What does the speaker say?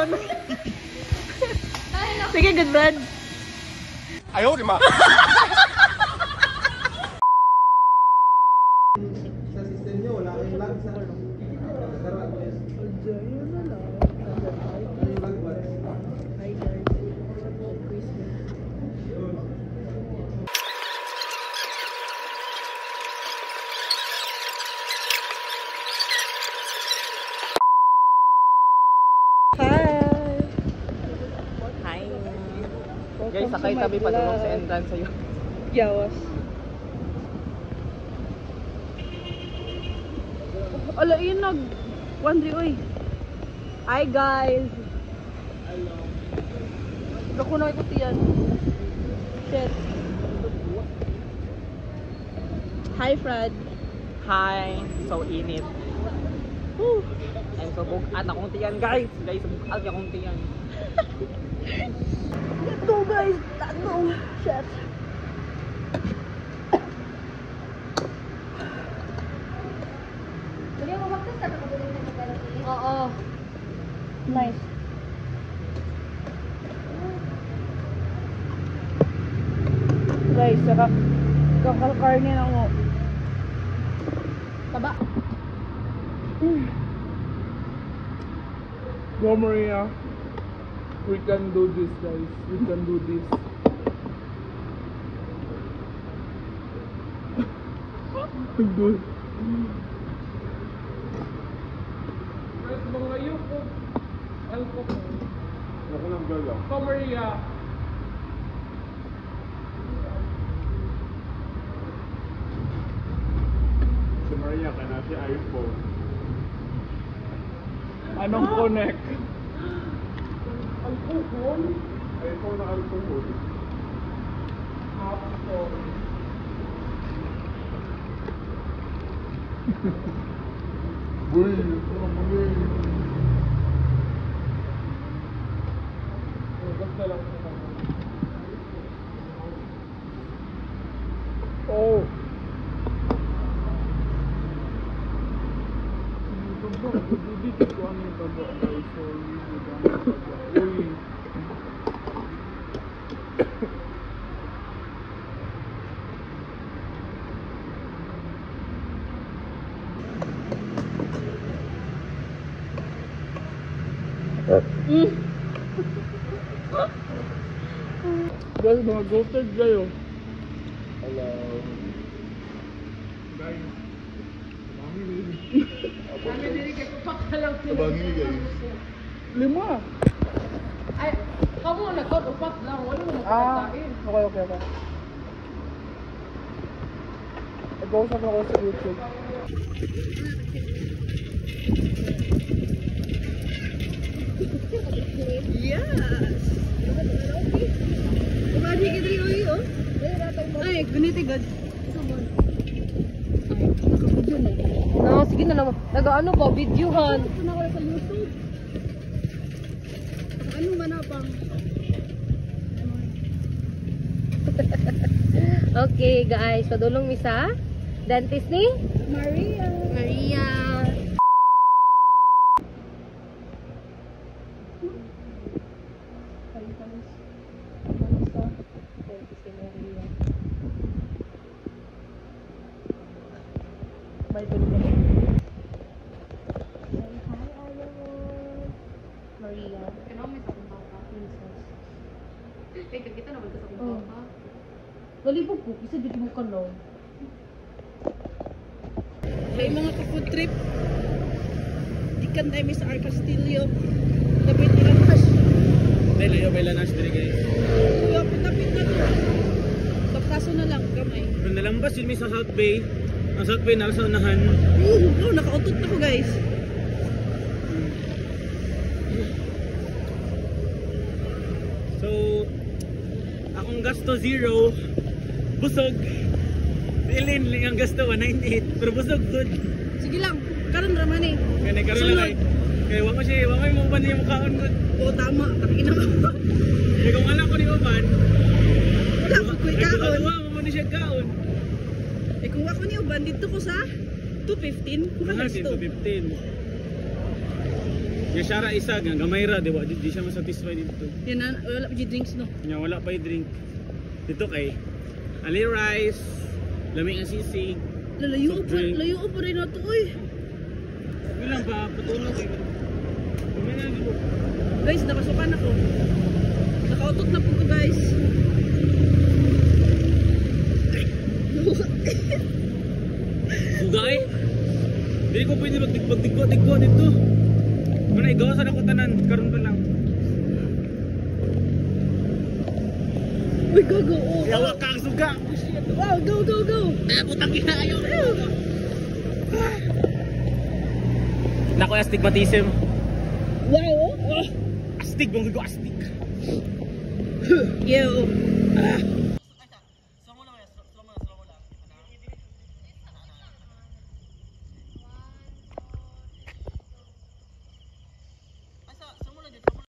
doon. Sige, good Brad. Ayaw, di ma. Sa system nyo, wala kayong lag sa ano? Guys, sakay tabi pa doon sa entrance sa'yo. Yawas. Ala, yun wandri, uy. Hi, guys. Hello. Ako na ikuti yan. Shit. Hi, Fred. Hi. So init. Woo. And so bugat akong tiyan, guys. Guys, bugat akong tiyan. Ito guys, tanong. Shit. Hindi mo magtas na pagbulit na magkalaki. Oo. Nice. Guys, saka kakalkarni na mo. Taba. Go Maria. We can do this, guys. We can do this. Good. Guys, mga yuko. Alcohol. Ako lang gala. Go Maria. Si Maria ka na si iPhone. Anong connect? iPhone na alcohol. Boy, Basta lang. Oh. Dito ko ano yung taga, guys. Sorry, uy. Guys, mga goated kayo. Hello. Guys. Tabangi ni guys. 5. Ay, kamu nagkot-upat lang. Wala mo Okay. Ikaw sa ako sa YouTube. Yes! Kumadi ka dali uy, oh. Ay, ganiti gad. Nakabidyo na. No, sige na lang. Nag-ano pa, videohan. Ito na wala sa YouTube. Ano ba na pang? Okay, guys. Padulong misa. Dentist ni? Maria. Maria. Kita naman ka sa kumpa. Galibog ko, isa dito mo ka no. May mga ka-food trip. Ikan tayo may sa R. Castillo. Dapat ilanas. Dahil ayaw may lanas dili guys. Uy, pitapit na to. Kapraso na lang, kamay. Kung nalambas yun may sa South Bay. Ang South Bay nasa unahan. Nakautot na ko guys. So, akong gasto 0. Busog. Ilin ang gasto 198. Pero busog good. Sige lang, karon raman eh. Kaya karon lang ay. Kaya wako siya, wako mo uban niya mukhaon good. Oo, tama. Takina ko. Kaya kung alam ko ni uban. Wala ko kuy kaon. Wala mo ni siya kaon. Eh kung ako ni uban dito ko sa 215, kung Mahal gasto. din 215. Nga siya ra isa, nga gamay ra, di ba? Di siya masatisfy dito. Yan na, wala pa yung drinks no. Nga wala pa yung drink. Dito kay Ali rice, lamig ang sisig. Lalayo Soft pa, drink. layo pa rin nato oy. Bilang pa, patulog kayo. Kumina na po. Guys, nakasukan ako. Nakautot na po ko guys. Suga eh. Hindi ko pwede magdigwa dito. Muna igawasan ako tanan, karon pa lang. Uy, go. Oh. Yawa ka ang suga. Wow, go. Putang ina ayaw. Nako yung astigmatism. Wow, oh. Astig, bang ko astig. Yo.